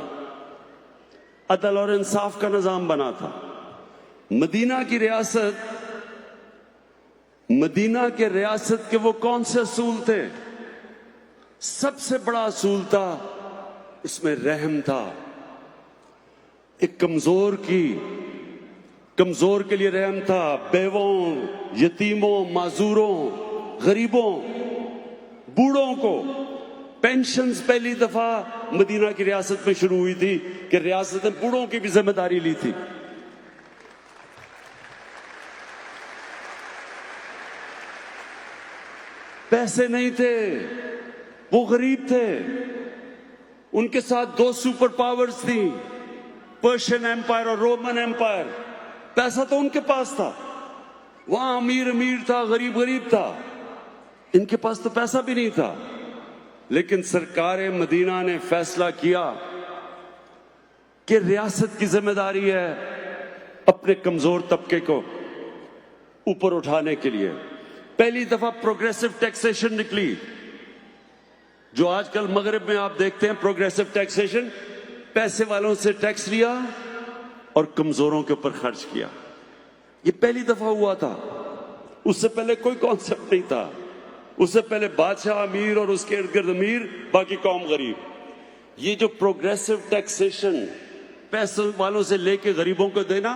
अदल और इंसाफ का निजाम बना था। मदीना की रियासत, मदीना के रियासत के वो कौन से असूल थे? सबसे बड़ा असूल था, इसमें रहम था। एक कमजोर के लिए रहम था। बेवों, यतीमों, माजूरों, गरीबों, बूढ़ों को पेंशन्स पहली दफा मदीना की रियासत में शुरू हुई थी कि रियासत ने बूढ़ों की भी जिम्मेदारी ली थी। पैसे नहीं थे, वो गरीब थे, उनके साथ दो सुपर पावर्स थी, पर्शियन एम्पायर और रोमन एम्पायर। पैसा तो उनके पास था, वहां अमीर अमीर था, गरीब गरीब था। इनके पास तो पैसा भी नहीं था। लेकिन सरकार मदीना ने फैसला किया कि रियासत की जिम्मेदारी है अपने कमजोर तबके को ऊपर उठाने के लिए। पहली दफा प्रोग्रेसिव टैक्सेशन निकली, जो आजकल मगरिब में आप देखते हैं। प्रोग्रेसिव टैक्सेशन, पैसे वालों से टैक्स लिया और कमजोरों के ऊपर खर्च किया। ये पहली दफा हुआ था, उससे पहले कोई कॉन्सेप्ट नहीं था। उससे पहले बादशाह अमीर और उसके इर्द गिर्द अमीर, बाकी कौम गरीब। ये जो प्रोग्रेसिव टैक्सेशन, पैसे वालों से लेके गरीबों को देना,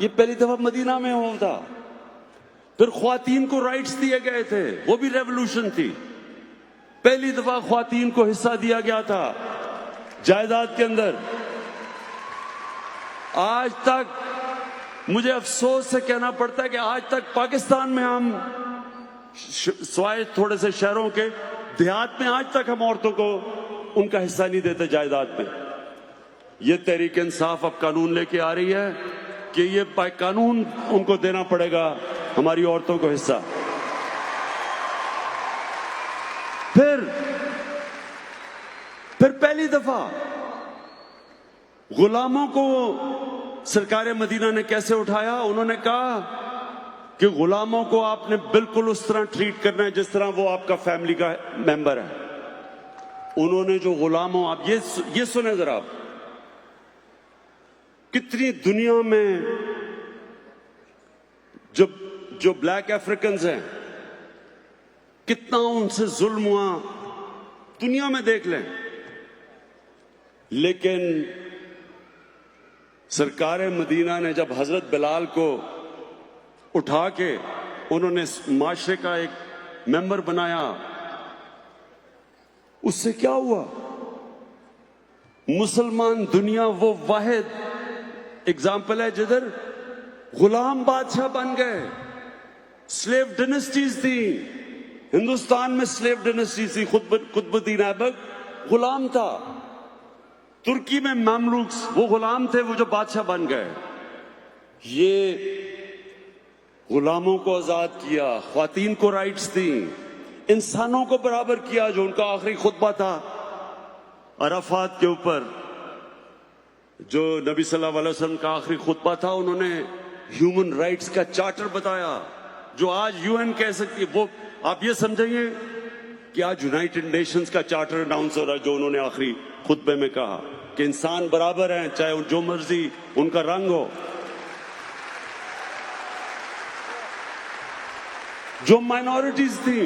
ये पहली दफा मदीना में हुआ था। फिर ख्वातीन को राइट्स दिए गए थे, वो भी रेवोल्यूशन थी। पहली दफा ख्वातीन को हिस्सा दिया गया था जायदाद के अंदर। आज तक मुझे अफसोस से कहना पड़ता है कि आज तक पाकिस्तान में हम स्वाय थोड़े से शहरों के, देहात में आज तक हम औरतों को उनका हिस्सा नहीं देते जायदाद में। ये तहरीक इंसाफ अब कानून लेके आ रही है कि ये कानून उनको देना पड़ेगा, हमारी औरतों को हिस्सा। फिर पहली दफा गुलामों को सरकार मदीना ने कैसे उठाया? उन्होंने कहा कि गुलामों को आपने बिल्कुल उस तरह ट्रीट करना है जिस तरह वो आपका फैमिली का मेंबर है। उन्होंने जो गुलामों, आप ये सुने जरा, आप कितनी दुनिया में जो ब्लैक अफ्रीकन्स हैं, कितना उनसे जुल्म हुआ दुनिया में देख लें। लेकिन सरकार मदीना ने जब हजरत बिलाल को उठा के उन्होंने माशरे का एक मेंबर बनाया, उससे क्या हुआ? मुसलमान दुनिया वो वाहिद एग्जाम्पल है जिधर गुलाम बादशाह बन गए। स्लेव डायनेस्टीज थी हिंदुस्तान में, स्लेव डायनेस्टी थी। कुतुबुद्दीन ऐबक गुलाम था, तुर्की में मामलूक वो गुलाम थे, वो जो बादशाह बन गए। ये गुलामों को आजाद किया, ख्वातीन को राइट्स दी, इंसानों को बराबर किया। जो उनका आखिरी खुतबा था अराफात के ऊपर, जो नबी सल्लल्लाहु अलैहि वसल्लम का आखिरी खुतबा था, उन्होंने ह्यूमन राइट्स का चार्टर बताया जो आज यूएन कह सकती है। वो आप ये समझेंगे कि आज यूनाइटेड नेशंस का चार्टर अनाउंस हो रहा है, जो उन्होंने आखिरी खुतबे में कहा कि इंसान बराबर हैं, चाहे जो मर्जी उनका रंग हो। जो माइनॉरिटीज थी,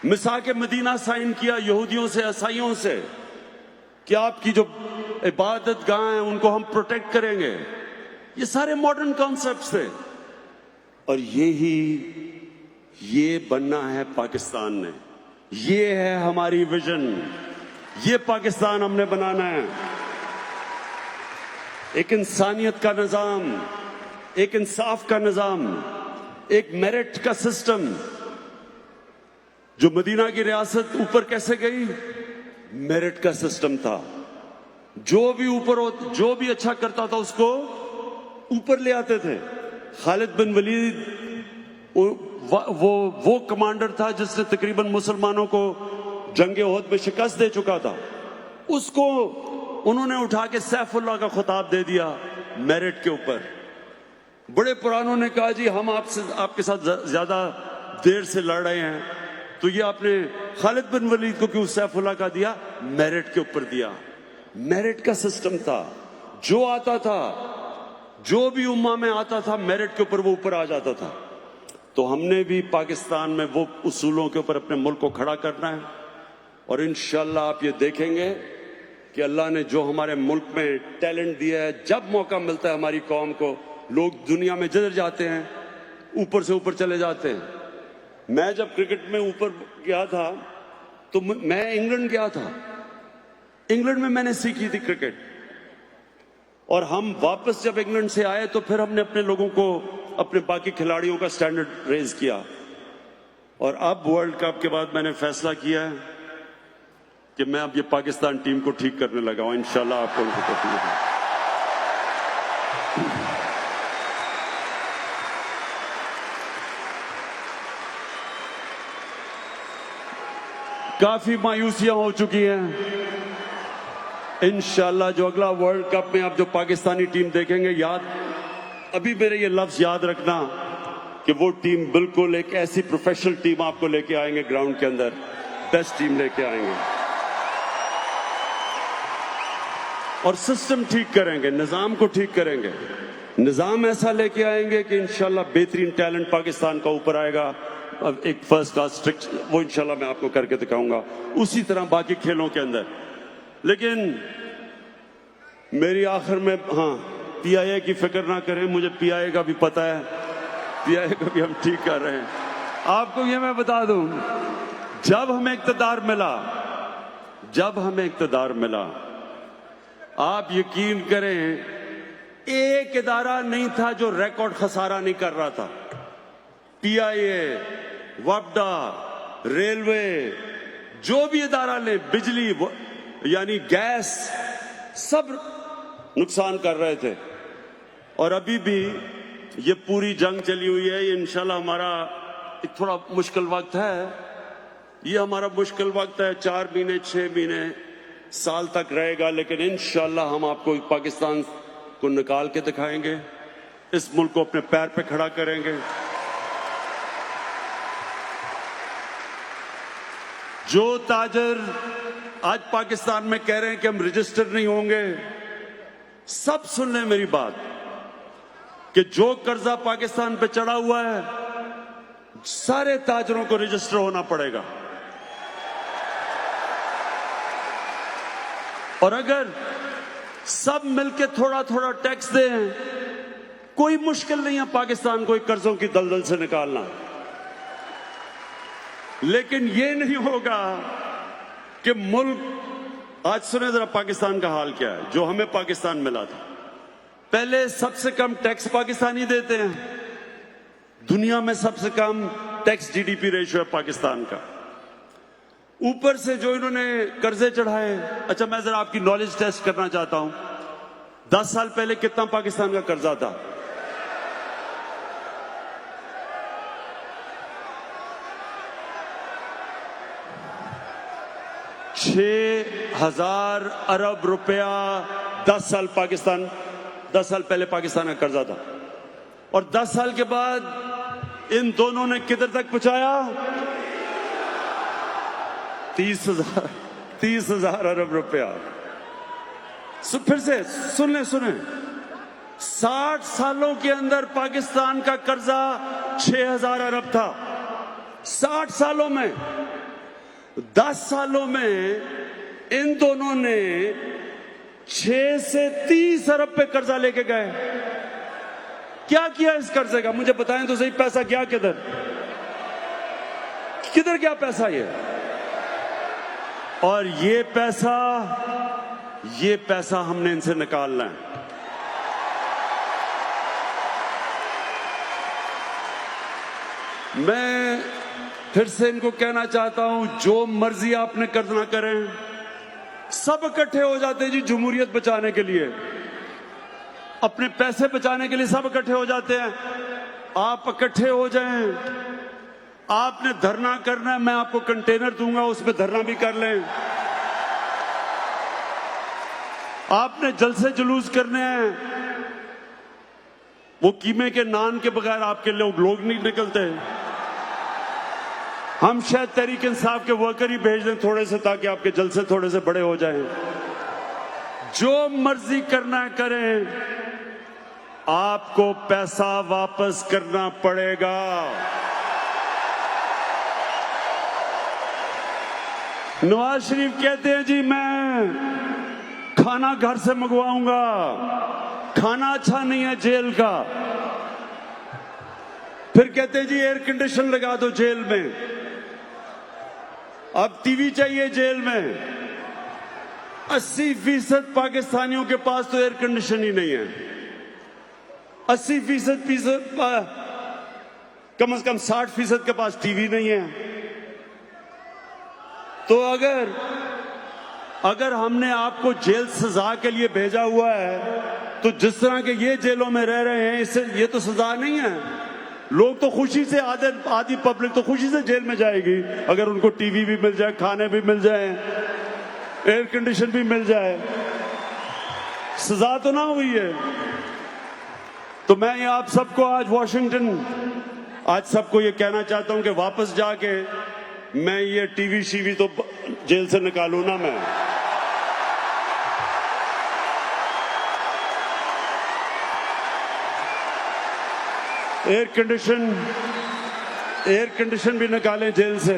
मिसाक मदीना साइन किया यहूदियों से, ईसाइयों से, कि आपकी जो इबादत गाह हैं उनको हम प्रोटेक्ट करेंगे। ये सारे मॉडर्न कॉन्सेप्ट्स थे। और ये बनना है पाकिस्तान ने। ये है हमारी विजन, ये पाकिस्तान हमने बनाना है। एक इंसानियत का निजाम, एक इंसाफ का निजाम, एक मेरिट का सिस्टम। जो मदीना की रियासत ऊपर कैसे गई? मेरिट का सिस्टम था। जो भी ऊपर हो, जो भी अच्छा करता था उसको ऊपर ले आते थे। खालिद बिन वलीद वो कमांडर था जिसने तकरीबन मुसलमानों को जंगे ओहद में शिकस्त दे चुका था। उसको उन्होंने उठा के सैफुल्लाह का खिताब दे दिया मेरिट के ऊपर। बड़े पुरानों ने कहा जी हम आपके साथ ज्यादा देर से लड़ रहे हैं, तो ये आपने खालिद बिन वलीद को क्यों सैफुल्लाह का दिया? मेरिट के ऊपर दिया। मेरिट का सिस्टम था। जो आता था, जो भी उम्मा में आता था, मेरिट के ऊपर वो ऊपर आ जाता था। तो हमने भी पाकिस्तान में वो उसूलों के ऊपर अपने मुल्क को खड़ा करना है। और इंशाल्लाह आप ये देखेंगे कि अल्लाह ने जो हमारे मुल्क में टैलेंट दिया है, जब मौका मिलता है हमारी कौम को, लोग दुनिया में जिधर जाते हैं ऊपर से ऊपर चले जाते हैं। मैं जब क्रिकेट में ऊपर गया था तो मैं इंग्लैंड गया था। इंग्लैंड में मैंने सीखी थी क्रिकेट। और हम वापस जब इंग्लैंड से आए तो फिर हमने अपने लोगों को, अपने बाकी खिलाड़ियों का स्टैंडर्ड रेज किया। और अब वर्ल्ड कप के बाद मैंने फैसला किया है कि मैं अब ये पाकिस्तान टीम को ठीक करने लगा हूं। इंशाल्लाह आपको उनको तौफीक है। काफी मायूसियां हो चुकी हैं। इंशाल्लाह जो अगला वर्ल्ड कप में आप जो पाकिस्तानी टीम देखेंगे, अभी मेरे ये लफ्ज याद रखना कि वो टीम बिल्कुल एक ऐसी प्रोफेशनल टीम आपको लेके आएंगे ग्राउंड के अंदर, बेस्ट टीम लेके आएंगे। और सिस्टम ठीक करेंगे, निजाम को ठीक करेंगे। निजाम ऐसा लेके आएंगे कि इंशाल्लाह बेहतरीन टैलेंट पाकिस्तान का ऊपर आएगा। अब एक फर्स्ट क्लास स्ट्रिक्ट, वो इंशाल्लाह मैं आपको करके दिखाऊंगा। उसी तरह बाकी खेलों के अंदर। लेकिन मेरी आखिर में, हाँ, पीआईए की फिक्र ना करें, मुझे पीआईए का भी पता है, पीआईए को भी हम ठीक कर रहे हैं। आपको ये मैं बता दूं, जब हमें इक़्तिदार मिला, आप यकीन करें, एक इदारा नहीं था जो रिकॉर्ड खसारा नहीं कर रहा था। पीआईए, वफदा, रेलवे, जो भी इदारा ले, बिजली यानी गैस, सब नुकसान कर रहे थे। और अभी भी ये पूरी जंग चली हुई है। ये इंशाल्लाह हमारा एक थोड़ा मुश्किल वक्त है। ये हमारा मुश्किल वक्त है, 4 महीने 6 महीने साल तक रहेगा। लेकिन इंशाल्लाह हम आपको पाकिस्तान को निकाल के दिखाएंगे, इस मुल्क को अपने पैर पे खड़ा करेंगे। जो ताजर आज पाकिस्तान में कह रहे हैं कि हम रजिस्टर नहीं होंगे। सब सुन लें मेरी बात कि जो कर्जा पाकिस्तान पे चढ़ा हुआ है सारे ताजरों को रजिस्टर होना पड़ेगा। और अगर सब मिलके थोड़ा थोड़ा टैक्स दें, कोई मुश्किल नहीं है पाकिस्तान को कर्जों की दलदल से निकालना। लेकिन यह नहीं होगा कि मुल्क, आज सुने जरा पाकिस्तान का हाल क्या है। जो हमें पाकिस्तान मिला था, पहले सबसे कम टैक्स पाकिस्तानी देते हैं, दुनिया में सबसे कम टैक्स जीडीपी रेशियो है पाकिस्तान का। ऊपर से जो इन्होंने कर्जे चढ़ाए, अच्छा मैं जरा आपकी नॉलेज टेस्ट करना चाहता हूं। 10 साल पहले कितना पाकिस्तान का कर्जा था? 6,000 अरब रुपया 10 साल पाकिस्तान, 10 साल पहले पाकिस्तान का कर्जा था। और 10 साल के बाद इन दोनों ने किधर तक पहुंचाया? 30,000 अरब रुपया। फिर से सुने 60 सालों के अंदर पाकिस्तान का कर्जा 6,000 अरब था। 60 सालों में, 10 सालों में इन दोनों ने 6 से 30 अरब पे कर्जा लेके गए। क्या किया इस कर्जे का? मुझे बताएं तो सही, पैसा गया किधर? किधर गया पैसा ये? और ये पैसा हमने इनसे निकालना है। मैं फिर से इनको कहना चाहता हूं, जो मर्जी आपने करना करें, सब इकट्ठे हो जाते हैं जी जमहूरियत बचाने के लिए, अपने पैसे बचाने के लिए सब इकट्ठे हो जाते हैं। आप इकट्ठे हो जाएं। आपने धरना करना है, मैं आपको कंटेनर दूंगा, उसमें धरना भी कर लें। आपने जलसे जुलूस करने हैं, वो कीमे के नान के बगैर आपके लोग नहीं निकलते। हम शायद तहरीक इंसाफ के वर्कर ही भेज दें थोड़े से, ताकि आपके जलसे थोड़े से बड़े हो जाएं। जो मर्जी करना है करें, आपको पैसा वापस करना पड़ेगा। नवाज शरीफ कहते हैं जी मैं खाना घर से मंगवाऊंगा, खाना अच्छा नहीं है जेल का। फिर कहते हैं जी एयर कंडीशन लगा दो जेल में। अब टीवी चाहिए जेल में। 80% पाकिस्तानियों के पास तो एयर कंडीशन ही नहीं है। 80% कम से कम 60% के पास टीवी नहीं है। तो अगर हमने आपको जेल सजा के लिए भेजा हुआ है, तो जिस तरह के ये जेलों में रह रहे हैं, इससे ये तो सजा नहीं है। लोग तो खुशी से, आधी पब्लिक तो खुशी से जेल में जाएगी अगर उनको टीवी भी मिल जाए, खाने भी मिल जाए, एयर कंडीशन भी मिल जाए। सजा तो ना हुई है। तो मैं ये आप सबको आज सबको ये कहना चाहता हूं कि वापस जाके मैं ये टीवी शीवी तो जेल से निकालू ना। मैं एयर कंडीशन भी निकालें जेल से।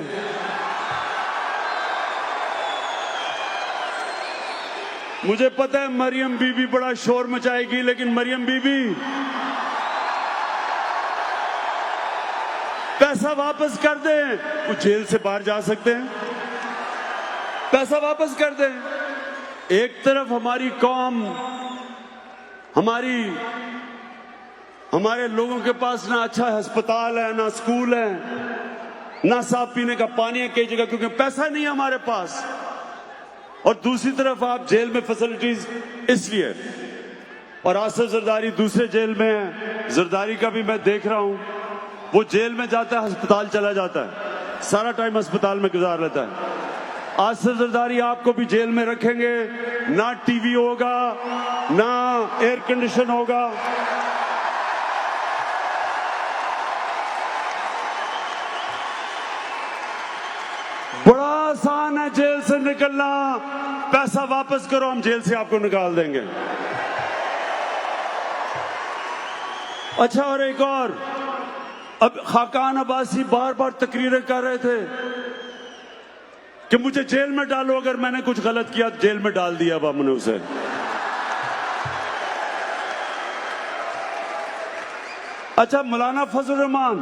मुझे पता है मरियम बीबी बड़ा शोर मचाएगी, लेकिन मरियम बीबी पैसा वापस कर दें, वो जेल से बाहर जा सकते हैं। पैसा वापस कर दें। एक तरफ हमारी कौम, हमारे लोगों के पास ना अच्छा अस्पताल है, ना स्कूल है, ना साफ पीने का पानी है कई जगह, क्योंकि पैसा नहीं है हमारे पास। और दूसरी तरफ आप जेल में फैसिलिटीज इसलिए। और आसिफ जरदारी दूसरे जेल में है। जरदारी का भी मैं देख रहा हूं, वो जेल में जाता है, अस्पताल चला जाता है, सारा टाइम अस्पताल में गुजार लेता है। आसिफ जरदारी आपको भी जेल में रखेंगे, ना टीवी होगा, ना एयर कंडीशन होगा। बड़ा आसान है जेल से निकलना, पैसा वापस करो, हम जेल से आपको निकाल देंगे। अच्छा, और एक और, अब खाकान अब्बासी बार बार तकरीरें कर रहे थे कि मुझे जेल में डालो, अगर मैंने कुछ गलत किया जेल में डाल दिया अब हमने उसे। अच्छा, मौलाना फजल रहमान,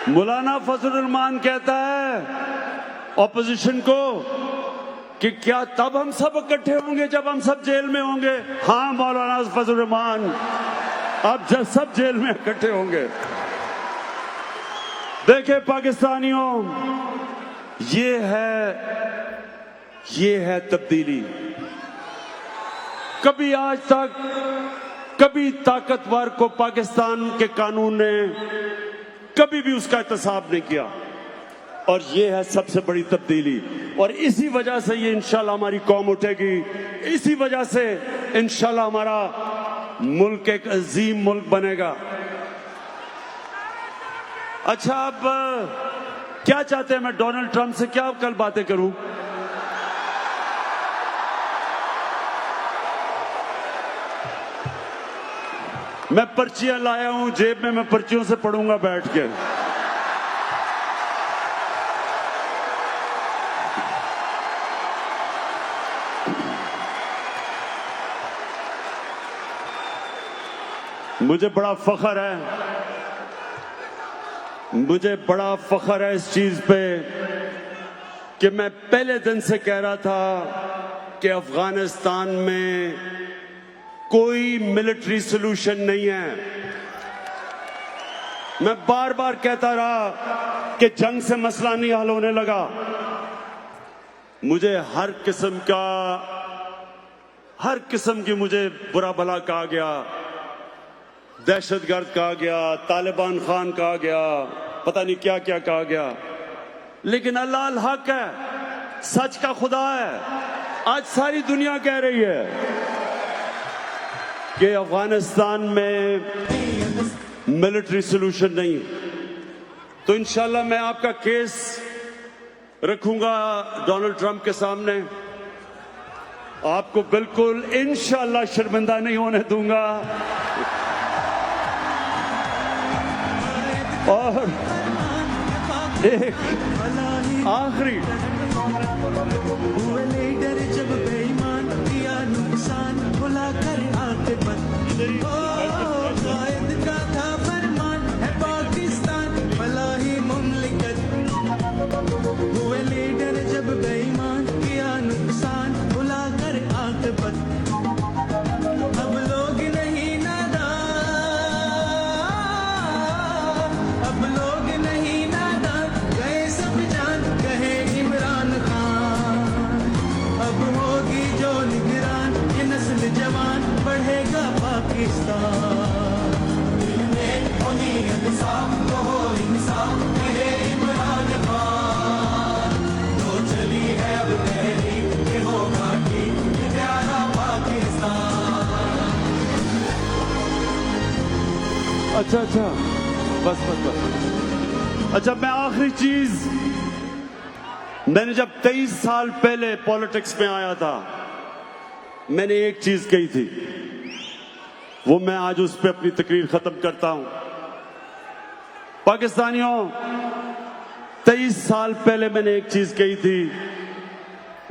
मौलाना फजल रहमान कहता है ऑपोजिशन को कि क्या तब हम सब इकट्ठे होंगे जब हम सब जेल में होंगे? हाँ मौलाना फजल रहमान, अब जब सब जेल में इकट्ठे होंगे। देखे पाकिस्तानियों, ये है तब्दीली। कभी आज तक कभी ताकतवर को पाकिस्तान के कानून ने कभी भी उसका एहतसाब नहीं किया, और ये है सबसे बड़ी तब्दीली। और इसी वजह से ये इंशाल्लाह हमारी कौम उठेगी, इसी वजह से इंशाल्लाह हमारा मुल्क एक अजीम मुल्क बनेगा। अच्छा, अब क्या चाहते हैं? मैं डोनाल्ड ट्रंप से क्या कल बातें करूं? मैं पर्चियां लाया हूं जेब में, मैं पर्चियों से पढ़ूंगा बैठ के। मुझे बड़ा फख्र है इस चीज पे कि मैं पहले दिन से कह रहा था कि अफगानिस्तान में कोई मिलिट्री सॉल्यूशन नहीं है। मैं बार बार कहता रहा कि जंग से मसला नहीं हल होने लगा। मुझे हर किस्म की मुझे बुरा भला कहा गया, दहशतगर्द कहा गया, तालिबान खान कहा गया, पता नहीं क्या क्या कहा गया, लेकिन अल्लाह अल हक है, सच का खुदा है। आज सारी दुनिया कह रही है कि अफगानिस्तान में मिलिट्री सॉल्यूशन नहीं। तो इंशाल्लाह मैं आपका केस रखूंगा डोनाल्ड ट्रंप के सामने, आपको बिल्कुल इंशाल्लाह शर्मिंदा नहीं होने दूंगा। और एक आखिरी, जब बेईमान किया नुकसान भुला कर आखिरत, कायद का था फरमान है पाकिस्तान भला ही मुमलिकत। हुए लीडर जब बेईमान किया नुकसान भुला कर आखिरत। अब लोग नहीं नादान, अब लोग नहीं नादान, गए सब जान कहे इमरान खान। अब होगी जो निगरान ये नस्ल जवान, बढ़ेगा पाकिस्तान। दिल में हो नीयत साफ तो हो इंसाफ कहे इमरान खान। तो चली है अब तहरीक के होगा ठीक ये प्यारा पाकिस्तान। अच्छा, बस। अच्छा, मैं आखिरी चीज, मैंने जब 23 साल पहले पॉलिटिक्स में आया था, मैंने एक चीज कही थी, वो मैं आज उस पर अपनी तकरीर खत्म करता हूं। पाकिस्तानियों, 23 साल पहले मैंने एक चीज कही थी,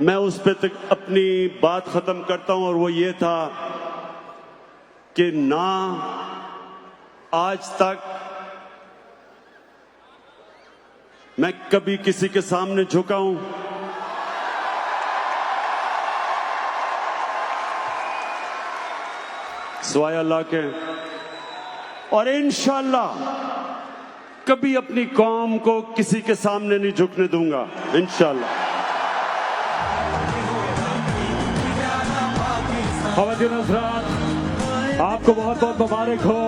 मैं उस पर अपनी बात खत्म करता हूं, और वो ये था कि ना आज तक मैं कभी किसी के सामने झुका हूं, सिवाय अल्लाह के, और इंशाल्लाह कभी अपनी कौम को किसी के सामने नहीं झुकने दूंगा, इंशाल्लाह। ख़वातीन हज़रात, आपको बहुत बहुत मुबारक हो,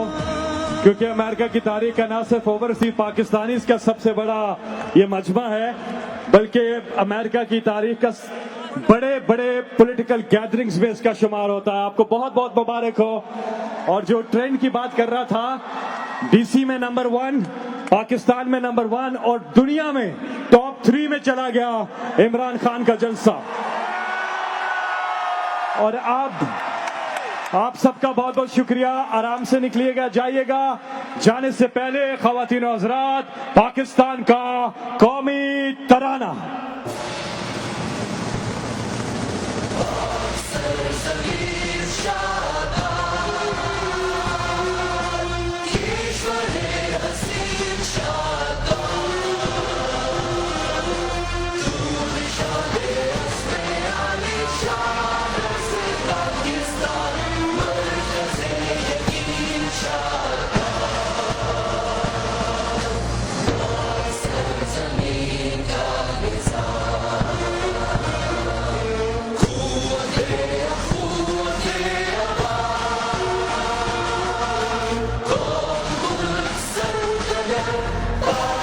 क्योंकि अमेरिका की तारीख का ना सिर्फ ओवरसीज पाकिस्तानीज़ का सबसे बड़ा ये मजमा है, बल्कि अमेरिका की तारीख का बड़े बड़े पॉलिटिकल गैदरिंग्स में इसका शुमार होता है। आपको बहुत बहुत मुबारक हो। और जो ट्रेंड की बात कर रहा था, डीसी में नंबर 1, पाकिस्तान में नंबर 1 और दुनिया में टॉप 3 में चला गया इमरान खान का जलसा। और आप सबका बहुत बहुत शुक्रिया। आराम से निकलिएगा, जाइएगा। जाने से पहले ख्वातीन और हज़रात, पाकिस्तान का कौमी तराना। Bye.